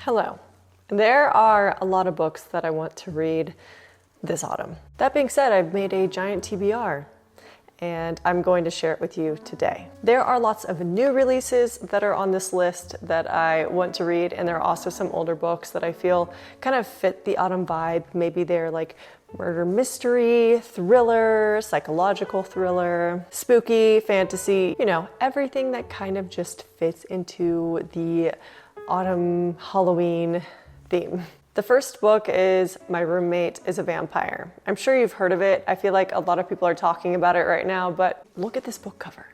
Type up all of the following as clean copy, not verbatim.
Hello. There are a lot of books that I want to read this autumn. That being said, I've made a giant TBR and I'm going to share it with you today. There are lots of new releases that are on this list that I want to read, and there are also some older books that I feel kind of fit the autumn vibe. Maybe they're like murder mystery, thriller, psychological thriller, spooky, fantasy, everything that kind of just fits into the autumn Halloween theme. The first book is My Roommate is a Vampire. I'm sure you've heard of it. I feel like a lot of people are talking about it right now, but look at this book cover.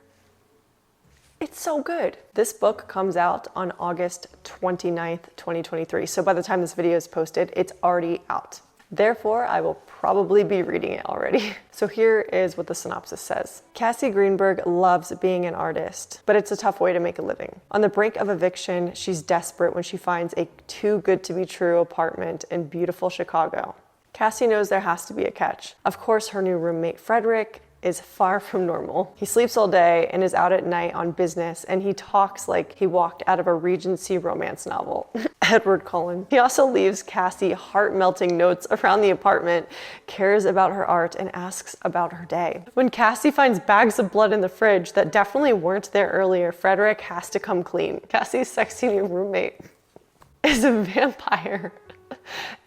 It's so good. This book comes out on August 29th, 2023. So by the time this video is posted, it's already out. Therefore, I will probably be reading it already. So here is what the synopsis says. Cassie Greenberg loves being an artist, but it's a tough way to make a living. On the brink of eviction, she's desperate when she finds a too good to be true apartment in beautiful Chicago. Cassie knows there has to be a catch. Of course, her new roommate, Frederick, is far from normal. He sleeps all day and is out at night on business, and he talks like he walked out of a Regency romance novel. Edward Cullen. He also leaves Cassie heart-melting notes around the apartment, cares about her art, and asks about her day. When Cassie finds bags of blood in the fridge that definitely weren't there earlier, Frederick has to come clean. Cassie's sexy new roommate is a vampire,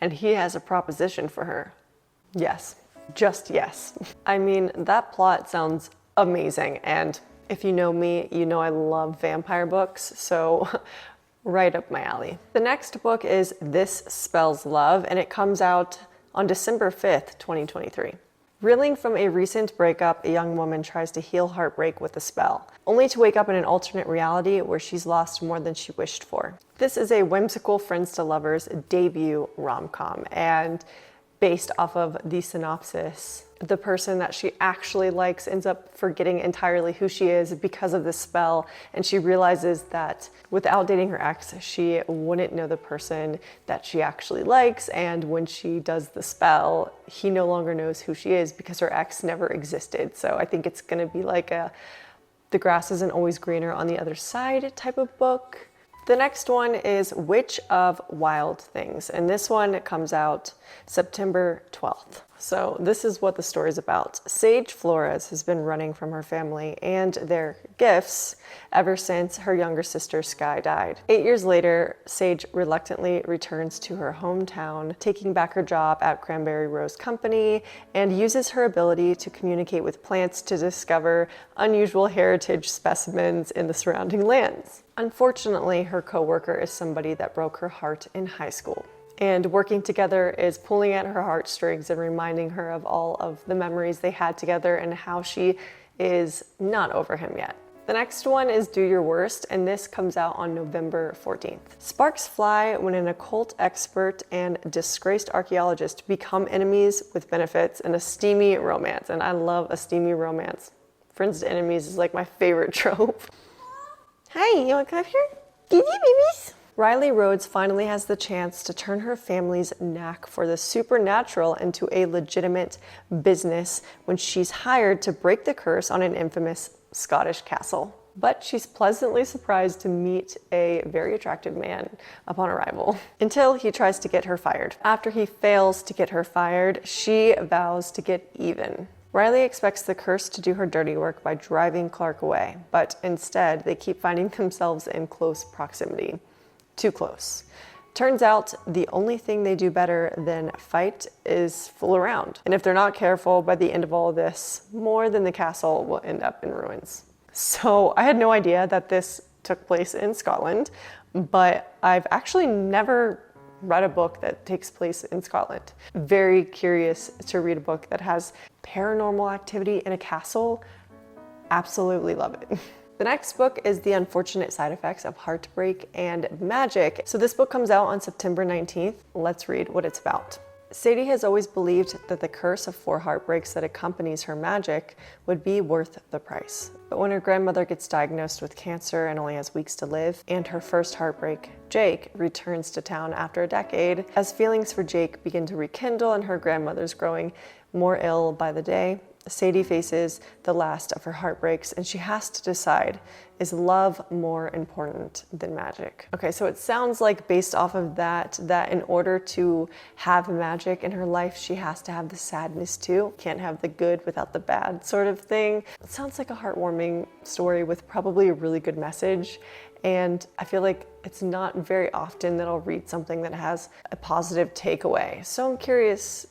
and he has a proposition for her. Yes. Just yes. I mean, that plot sounds amazing, and if you know me, you know I love vampire books, so right up my alley. The next book is This Spells Love, and it comes out on December 5th, 2023. Reeling from a recent breakup, a young woman tries to heal heartbreak with a spell, only to wake up in an alternate reality where she's lost more than she wished for. This is a whimsical friends to lovers debut rom-com, and based off of the synopsis, the person that she actually likes ends up forgetting entirely who she is because of this spell, and she realizes that without dating her ex, she wouldn't know the person that she actually likes, and when she does the spell, he no longer knows who she is because her ex never existed. So I think it's gonna be like a the grass isn't always greener on the other side type of book. The next one is Witch of Wild Things, and this one comes out September 12th. So this is what the story is about. Sage Flores has been running from her family and their gifts ever since her younger sister Sky died. 8 years later, Sage reluctantly returns to her hometown, taking back her job at Cranberry Rose Company, and uses her ability to communicate with plants to discover unusual heritage specimens in the surrounding lands. Unfortunately, her coworker is somebody that broke her heart in high school. And working together is pulling at her heartstrings and reminding her of all of the memories they had together and how she is not over him yet. The next one is Do Your Worst, and this comes out on November 14th. Sparks fly when an occult expert and disgraced archaeologist become enemies with benefits in a steamy romance. And I love a steamy romance. Friends to enemies is like my favorite trope. Hi, you wanna come up here? Give you babies. Riley Rhodes finally has the chance to turn her family's knack for the supernatural into a legitimate business when she's hired to break the curse on an infamous Scottish castle. But she's pleasantly surprised to meet a very attractive man upon arrival, until he tries to get her fired. After he fails to get her fired, she vows to get even. Riley expects the curse to do her dirty work by driving Clark away, but instead they keep finding themselves in close proximity. Too close. Turns out the only thing they do better than fight is fool around. And if they're not careful, by the end of all of this, more than the castle will end up in ruins. So I had no idea that this took place in Scotland, but I've actually never read a book that takes place in Scotland. Very curious to read a book that has paranormal activity in a castle. Absolutely love it. The next book is The Unfortunate Side Effects of Heartbreak and Magic. So this book comes out on September 19th. Let's read what it's about. Sadie has always believed that the curse of 4 heartbreaks that accompanies her magic would be worth the price. But when her grandmother gets diagnosed with cancer and only has weeks to live, and her first heartbreak, Jake, returns to town after a decade, as feelings for Jake begin to rekindle and her grandmother's growing more ill by the day, Sadie faces the last of her heartbreaks, and she has to decide, is love more important than magic? Okay, so it sounds like based off of that in order to have magic in her life, she has to have the sadness too. Can't have the good without the bad sort of thing. It sounds like a heartwarming story with probably a really good message. And I feel like it's not very often that I'll read something that has a positive takeaway. So I'm curious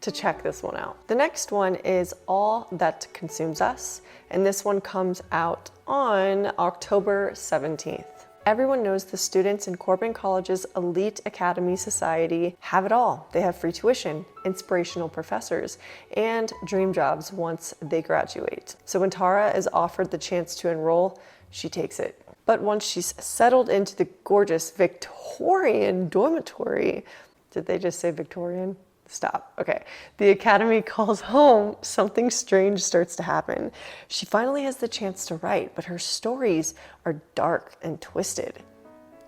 to check this one out. The next one is All That Consumes Us, and this one comes out on October 17th. Everyone knows the students in Corbin College's elite academy society have it all. They have free tuition, inspirational professors, and dream jobs once they graduate. So when Tara is offered the chance to enroll, she takes it. But once she's settled into the gorgeous Victorian dormitory, did they just say Victorian? Stop. Okay. The academy calls home, something strange starts to happen. She finally has the chance to write, but her stories are dark and twisted.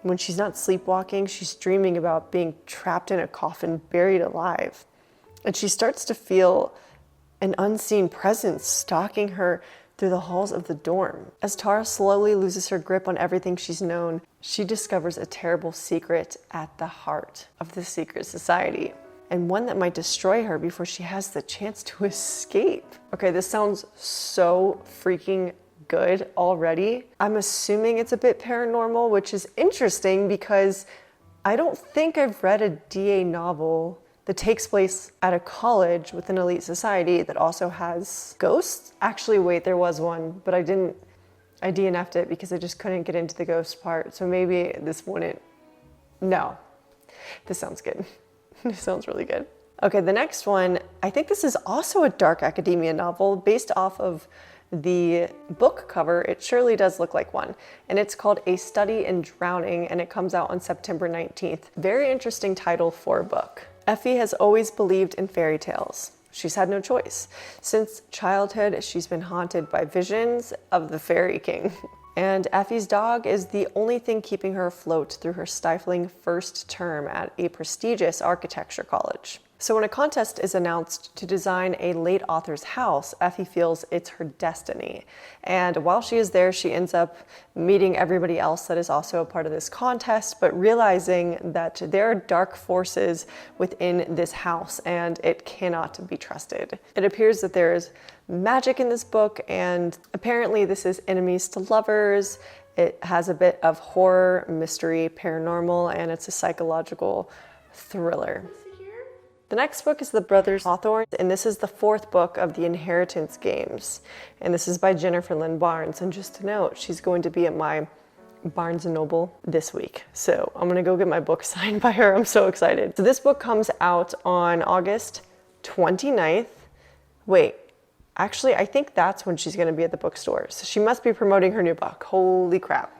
When she's not sleepwalking, she's dreaming about being trapped in a coffin, buried alive. And she starts to feel an unseen presence stalking her through the halls of the dorm. As Tara slowly loses her grip on everything she's known, she discovers a terrible secret at the heart of the secret society, and one that might destroy her before she has the chance to escape. Okay, this sounds so freaking good already. I'm assuming it's a bit paranormal, which is interesting because I don't think I've read a DA novel that takes place at a college with an elite society that also has ghosts. Actually, wait, there was one, but I DNF'd it because I just couldn't get into the ghost part. So maybe this wouldn't. No, this sounds good. This sounds really good. Okay, the next one, I think this is also a dark academia novel based off of the book cover. It surely does look like one. And it's called A Study in Drowning, and it comes out on September 19th. Very interesting title for a book. Effie has always believed in fairy tales. She's had no choice. Since childhood, she's been haunted by visions of the Fairy King. And Effie's dog is the only thing keeping her afloat through her stifling first term at a prestigious architecture college. So when a contest is announced to design a late author's house, Effie feels it's her destiny. And while she is there, she ends up meeting everybody else that is also a part of this contest, but realizing that there are dark forces within this house and it cannot be trusted. It appears that there is magic in this book, and apparently this is enemies to lovers. It has a bit of horror, mystery, paranormal, and it's a psychological thriller. The next book is The Brothers Hawthorne, and this is the fourth book of the Inheritance games. And this is by Jennifer Lynn Barnes. And just to note, she's going to be at my Barnes & Noble this week. So I'm gonna go get my book signed by her. I'm so excited. So this book comes out on August 29th. Wait, actually, I think that's when she's gonna be at the bookstore. So she must be promoting her new book. Holy crap.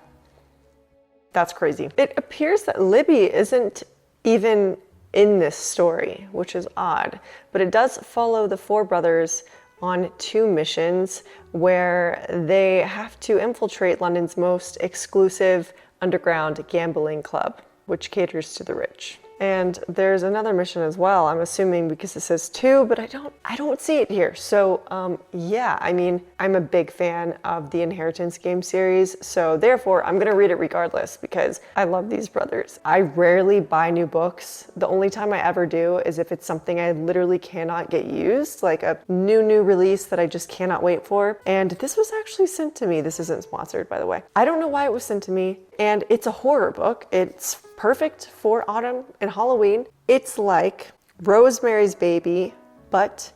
That's crazy. It appears that Libby isn't even in this story, which is odd, but it does follow the four brothers on two missions where they have to infiltrate London's most exclusive underground gambling club, which caters to the rich. And there's another mission as well, I'm assuming, because it says two, but I don't see it here. So yeah, I mean, I'm a big fan of the Inheritance game series, so therefore I'm gonna read it regardless because I love these brothers. I rarely buy new books. The only time I ever do is if it's something I literally cannot get used, like a new release that I just cannot wait for. And this was actually sent to me. This isn't sponsored, by the way. I don't know why it was sent to me, and it's a horror book. It's perfect for autumn and Halloween. It's like Rosemary's Baby, but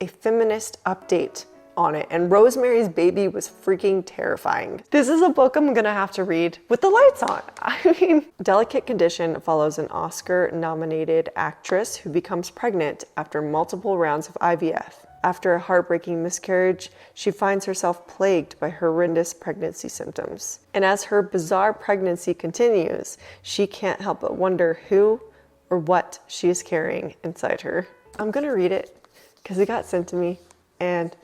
a feminist update on it. And Rosemary's Baby was freaking terrifying. This is a book I'm gonna have to read with the lights on. I mean, Delicate Condition follows an Oscar-nominated actress who becomes pregnant after multiple rounds of IVF. After a heartbreaking miscarriage, she finds herself plagued by horrendous pregnancy symptoms. And as her bizarre pregnancy continues, she can't help but wonder who or what she is carrying inside her. I'm gonna read it because it got sent to me and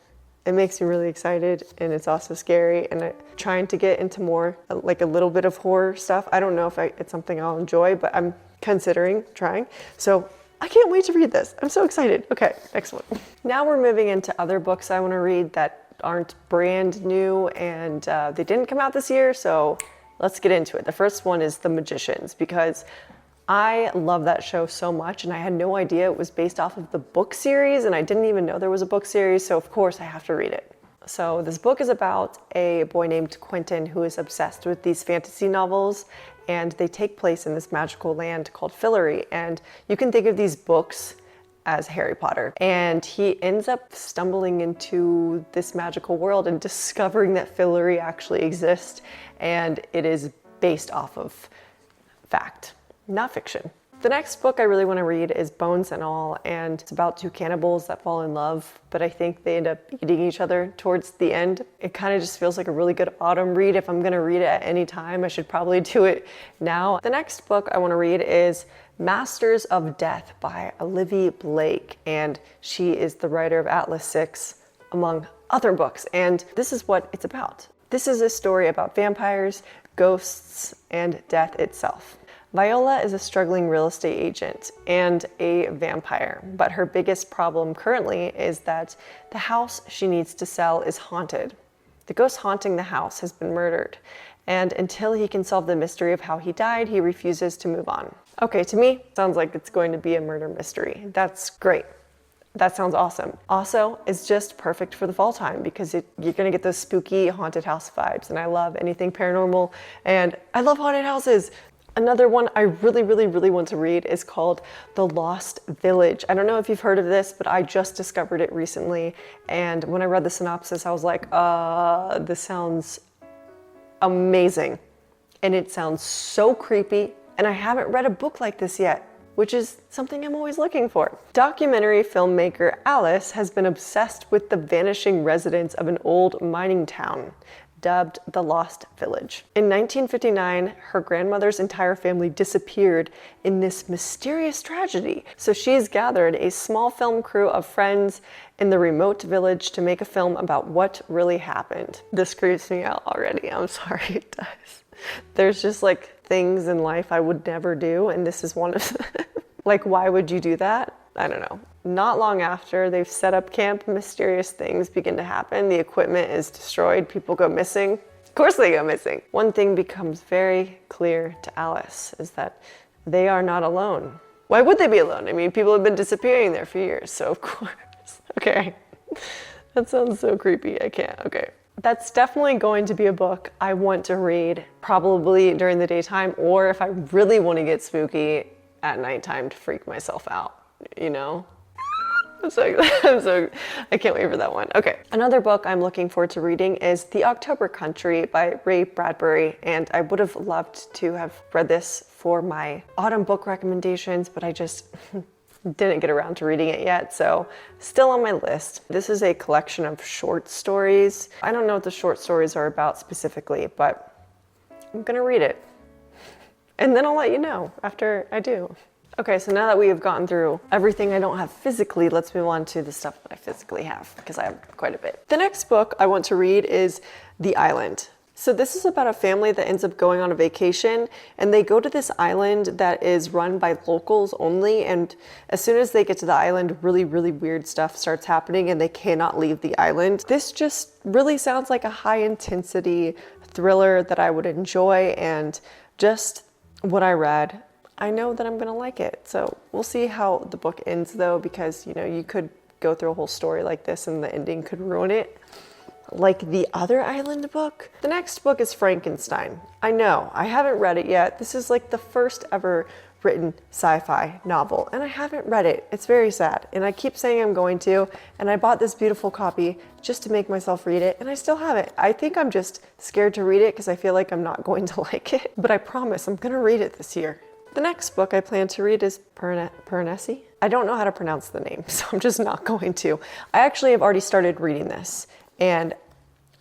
it makes me really excited, and it's also scary, and I'm trying to get into more, like a little bit of horror stuff. I don't know if it's something I'll enjoy, but I'm considering trying. So I can't wait to read this. I'm so excited. Okay, next one. Now we're moving into other books I want to read that aren't brand new, and they didn't come out this year, so let's get into it. The first one is The Magicians, because I love that show so much, and I had no idea it was based off of the book series, and I didn't even know there was a book series, so of course I have to read it. So this book is about a boy named Quentin who is obsessed with these fantasy novels, and they take place in this magical land called Fillory, and you can think of these books as Harry Potter. And he ends up stumbling into this magical world and discovering that Fillory actually exists, and it is based off of fact, not fiction. The next book I really want to read is Bones and All, and it's about two cannibals that fall in love, but I think they end up eating each other towards the end. It kind of just feels like a really good autumn read. If I'm going to read it at any time, I should probably do it now. The next book I want to read is Masters of Death by Olivia Blake, and she is the writer of Atlas 6, among other books, and this is what it's about. This is a story about vampires, ghosts, and death itself. Viola is a struggling real estate agent and a vampire, but her biggest problem currently is that the house she needs to sell is haunted. The ghost haunting the house has been murdered, and until he can solve the mystery of how he died, he refuses to move on. Okay, to me, sounds like it's going to be a murder mystery. That's great. That sounds awesome. Also, it's just perfect for the fall time because you're gonna get those spooky haunted house vibes, and I love anything paranormal, and I love haunted houses. Another one I really want to read is called The Lost Village. I don't know if you've heard of this, but I just discovered it recently. And when I read the synopsis, I was like, this sounds amazing. And it sounds so creepy. And I haven't read a book like this yet, which is something I'm always looking for. Documentary filmmaker Alice has been obsessed with the vanishing residents of an old mining town, dubbed the Lost Village. In 1959, her grandmother's entire family disappeared in this mysterious tragedy. So she's gathered a small film crew of friends in the remote village to make a film about what really happened. This creeps me out already. I'm sorry, it does. There's just like things in life I would never do, and this is one of them. Like, why would you do that? I don't know. Not long after they've set up camp, mysterious things begin to happen. The equipment is destroyed, people go missing. Of course they go missing. One thing becomes very clear to Alice is that they are not alone. Why would they be alone? I mean, people have been disappearing there for years, so of course. Okay, that sounds so creepy, I can't, okay. That's definitely going to be a book I want to read, probably during the daytime, or if I really want to get spooky, at nighttime to freak myself out, you know? I can't wait for that one. Okay. Another book I'm looking forward to reading is The October Country by Ray Bradbury, and I would have loved to have read this for my autumn book recommendations, but I just didn't get around to reading it yet, so still on my list. This is a collection of short stories. I don't know what the short stories are about specifically, but I'm gonna read it. And then I'll let you know after I do. Okay, so now that we have gotten through everything I don't have physically, let's move on to the stuff that I physically have, because I have quite a bit. The next book I want to read is The Island. So this is about a family that ends up going on a vacation, and they go to this island that is run by locals only, and as soon as they get to the island, really weird stuff starts happening and they cannot leave the island. This just really sounds like a high intensity thriller that I would enjoy, and just what I read, I know that I'm gonna like it. So we'll see how the book ends though, because you know, you could go through a whole story like this and the ending could ruin it, like the other island book. The next book is Frankenstein. I know, I haven't read it yet. This is like the first ever written sci-fi novel, and I haven't read it. It's very sad, and I keep saying I'm going to, and I bought this beautiful copy just to make myself read it, and I still haven't. I think I'm just scared to read it because I feel like I'm not going to like it, but I promise I'm gonna read it this year. The next book I plan to read is Persephone. I don't know how to pronounce the name, so I'm just not going to. I actually have already started reading this, and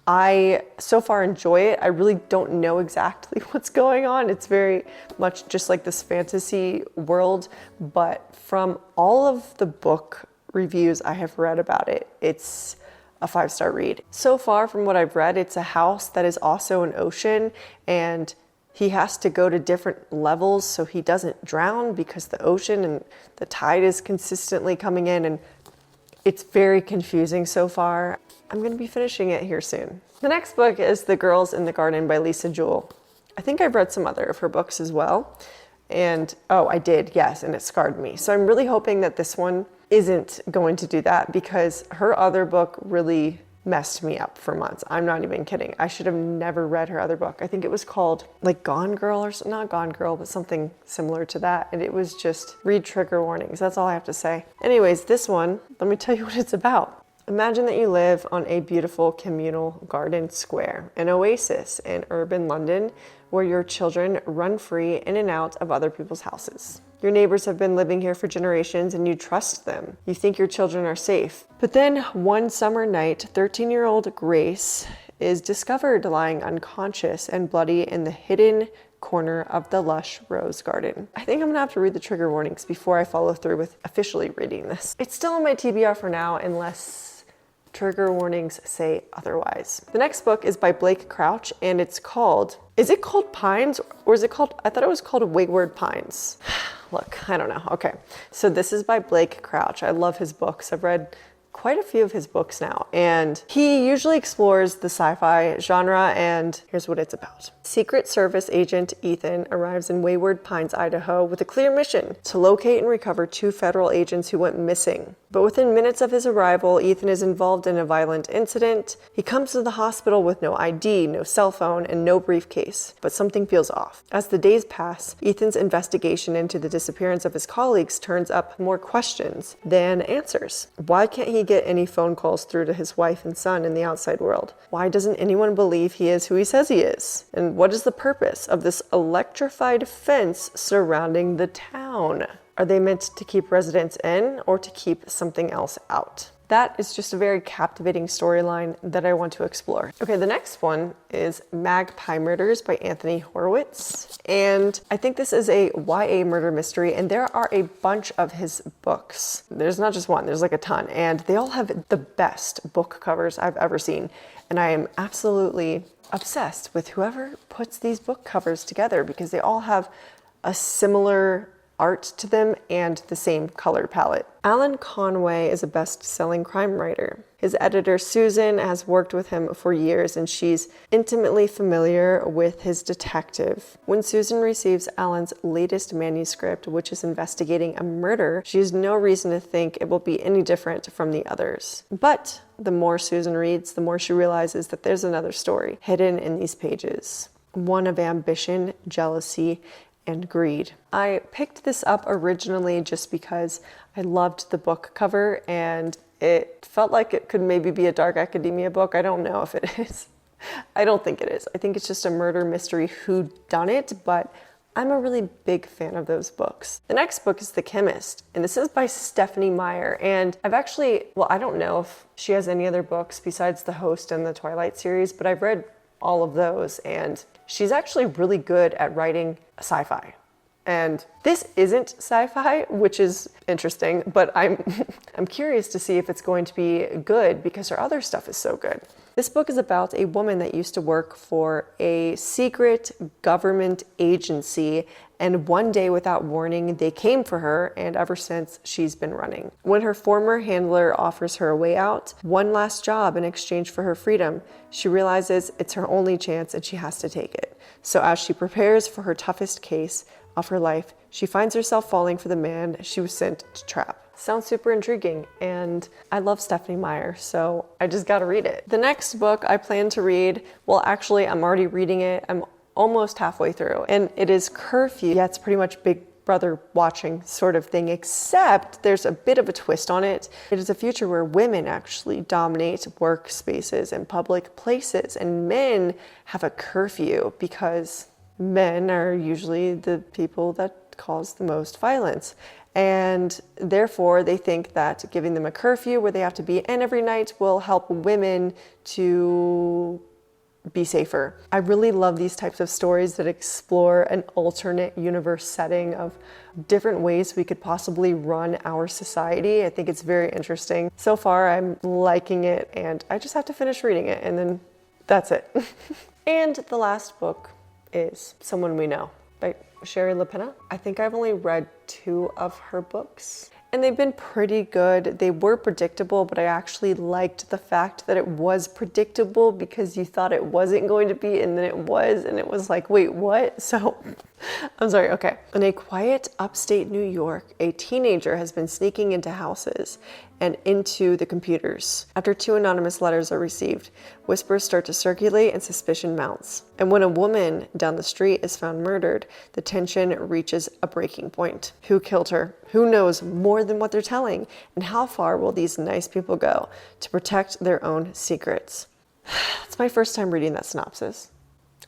I so far enjoy it. I really don't know exactly what's going on. It's very much just like this fantasy world, but from all of the book reviews I have read about it, it's a 5-star read. So far from what I've read, it's a house that is also an ocean, and he has to go to different levels so he doesn't drown because the ocean and the tide is consistently coming in, and it's very confusing so far. I'm going to be finishing it here soon. The next book is The Girls in the Garden by Lisa Jewell. I think I've read some other of her books as well. And, oh, I did, yes, and it scarred me. So I'm really hoping that this one isn't going to do that, because her other book really messed me up for months. I'm not even kidding. I should have never read her other book. I think it was called like Gone Girl, or not Gone Girl, but something similar to that. And it was just, read trigger warnings. That's all I have to say. Anyways, this one, let me tell you what it's about. Imagine that you live on a beautiful communal garden square, an oasis in urban London, where your children run free in and out of other people's houses. Your neighbors have been living here for generations and you trust them. You think your children are safe. But then one summer night, 13-year-old Grace is discovered lying unconscious and bloody in the hidden corner of the lush rose garden. I think I'm gonna have to read the trigger warnings before I follow through with officially reading this. It's still on my TBR for now, unless trigger warnings say otherwise. The next book is by Blake Crouch, and it's called, is it called Pines, or is it called, I thought it was called Wayward Pines. Look, I don't know. Okay, so this is by Blake Crouch. I love his books. I've read quite a few of his books now, and he usually explores the sci-fi genre, and here's what it's about. Secret Service agent Ethan arrives in Wayward Pines, Idaho, with a clear mission to locate and recover 2 federal agents who went missing. But within minutes of his arrival, Ethan is involved in a violent incident. He comes to the hospital with no ID, no cell phone, and no briefcase, but something feels off. As the days pass, Ethan's investigation into the disappearance of his colleagues turns up more questions than answers. Why can't he get any phone calls through to his wife and son in the outside world? Why doesn't anyone believe he is who he says he is? And what is the purpose of this electrified fence surrounding the town? Are they meant to keep residents in or to keep something else out? That is just a very captivating storyline that I want to explore. Okay, the next one is Magpie Murders by Anthony Horowitz. And I think this is a YA murder mystery, and there are a bunch of his books. There's not just one, there's like a ton, and they all have the best book covers I've ever seen. And I am absolutely obsessed with whoever puts these book covers together, because they all have a similar art to them and the same color palette. Alan Conway is a best-selling crime writer. His editor Susan has worked with him for years, and she's intimately familiar with his detective. When Susan receives Alan's latest manuscript, which is investigating a murder, she has no reason to think it will be any different from the others. But the more Susan reads, the more she realizes that there's another story hidden in these pages. One of ambition, jealousy, and greed. I picked this up originally just because I loved the book cover, and it felt like it could maybe be a dark academia book. I don't know if it is. I don't think it is. I think it's just a murder mystery whodunit, but I'm a really big fan of those books. The next book is The Chemist, and this is by Stephanie Meyer. And I've actually, well, I don't know if she has any other books besides The Host and the Twilight series, but I've read all of those, and she's actually really good at writing sci-fi. And this isn't sci-fi, which is interesting, but I'm curious to see if it's going to be good, because her other stuff is so good. This book is about a woman that used to work for a secret government agency, and one day without warning, they came for her, and ever since, she's been running. When her former handler offers her a way out, one last job in exchange for her freedom, she realizes it's her only chance and she has to take it. So as she prepares for her toughest case of her life, she finds herself falling for the man she was sent to trap. Sounds super intriguing, and I love Stephanie Meyer, so I just gotta read it. The next book I plan to read, well, actually, I'm already reading it. I'm almost halfway through, and it is Curfew. Yeah, it's pretty much Big Brother watching sort of thing, except there's a bit of a twist on it. It is a future where women actually dominate workspaces and public places, and men have a curfew because men are usually the people that cause the most violence. And therefore, they think that giving them a curfew where they have to be in every night will help women to be safer. I really love these types of stories that explore an alternate universe setting of different ways we could possibly run our society. I think it's very interesting. So far, I'm liking it, and I just have to finish reading it, and then that's it. And the last book is Someone We Know by Shari LaPena. I think I've only read 2 of her books, and they've been pretty good. They were predictable, but I actually liked the fact that it was predictable because you thought it wasn't going to be, and then it was, and it was like, wait, what? So, I'm sorry, okay. In a quiet upstate New York, a teenager has been sneaking into houses and into the computers. After 2 anonymous letters are received, whispers start to circulate and suspicion mounts. And when a woman down the street is found murdered, the tension reaches a breaking point. Who killed her? Who knows more than what they're telling? And how far will these nice people go to protect their own secrets? It's my first time reading that synopsis.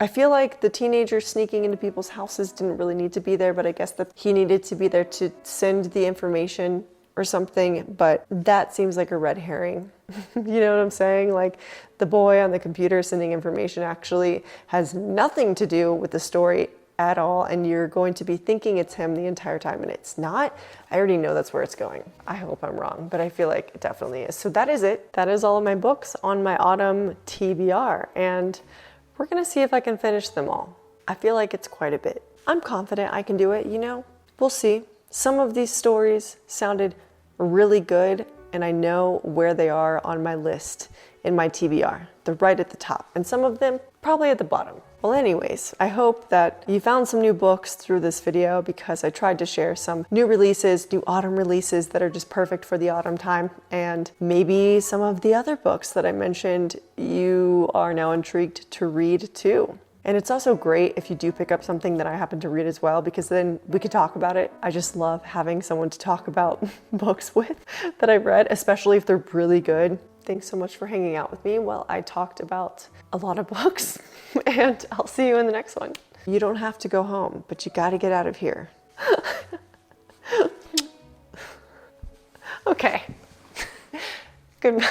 I feel like the teenager sneaking into people's houses didn't really need to be there, but I guess that he needed to be there to send the information or something, but that seems like a red herring. You know what I'm saying? Like, the boy on the computer sending information actually has nothing to do with the story at all, and you're going to be thinking it's him the entire time, and it's not. I already know that's where it's going. I hope I'm wrong, but I feel like it definitely is. So that is it. That is all of my books on my Autumn TBR, and we're gonna see if I can finish them all. I feel like it's quite a bit. I'm confident I can do it, you know? We'll see. Some of these stories sounded really good, and I know where they are on my list in my TBR. They're right at the top, and some of them probably at the bottom. Well, anyways, I hope that you found some new books through this video, because I tried to share some new releases, new autumn releases that are just perfect for the autumn time, and maybe some of the other books that I mentioned you are now intrigued to read too. And it's also great if you do pick up something that I happen to read as well, because then we could talk about it. I just love having someone to talk about books with that I've read, especially if they're really good. Thanks so much for hanging out with me while I talked about a lot of books, and I'll see you in the next one. You don't have to go home, but you gotta get out of here. Okay. Good night.